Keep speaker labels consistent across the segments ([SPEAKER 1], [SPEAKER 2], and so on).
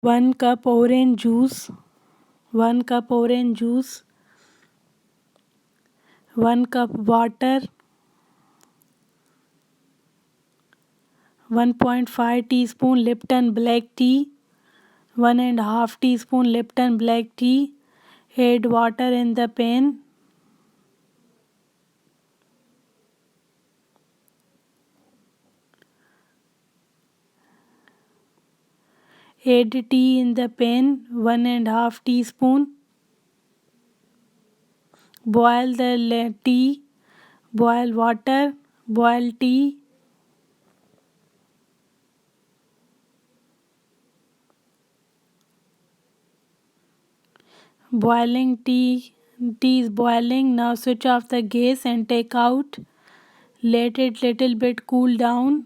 [SPEAKER 1] 1 cup orange juice, 1 cup orange juice, 1 cup water, 1.5 teaspoon Lipton black tea, 1.5 teaspoon Lipton black tea. Add water in the pan. Add tea in the pan, 1.5 teaspoon. Boil the tea, boil water, boil tea. Boiling tea is boiling. Now switch off the gas and take out. Let it little bit cool down.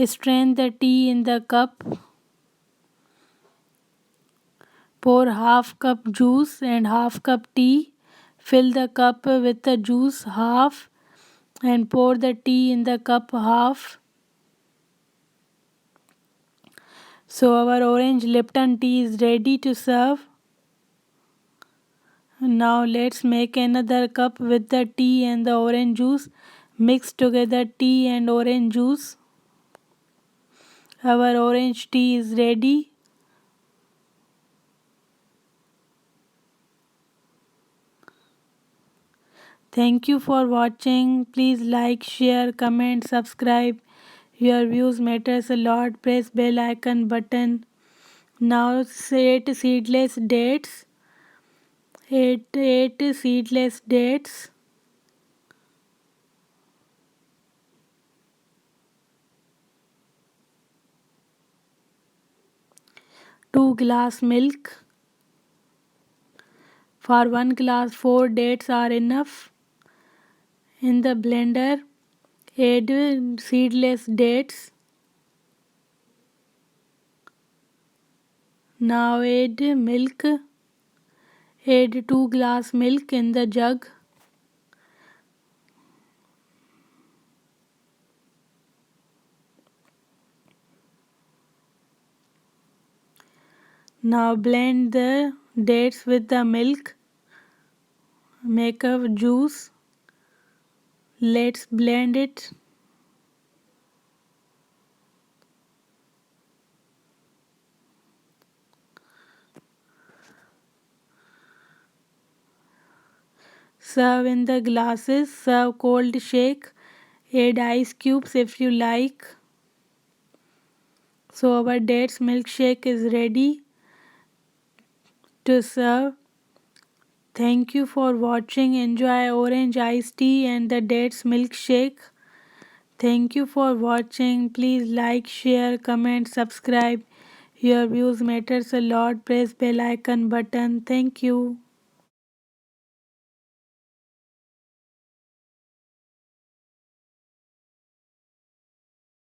[SPEAKER 1] Strain the tea in the cup. Pour half cup juice and half cup tea. Fill the cup with the juice half and pour the tea in the cup half. So our orange Lipton tea is ready to serve. Now let's make another cup with the tea and the orange juice. Mix together tea and orange juice. Our orange tea is ready. Thank you for watching. Please like, share, comment, subscribe. Your views matters a lot. Press bell icon button. Now eight seedless dates. Eight seedless dates. 2 glass milk. For 1 glass 4 dates are enough. In the blender add seedless dates. Now add milk. Add 2 glass milk in the jug. Now blend the dates with the milk. Make a juice. Let's blend it. Serve in the glasses. Serve cold shake. Add ice cubes if you like. So our dates milkshake is ready to serve. Thank you for watching. Enjoy orange iced tea and the dates milkshake. Thank you for watching. Please like, share, comment, subscribe. Your views matters a lot. Press bell icon button. Thank you.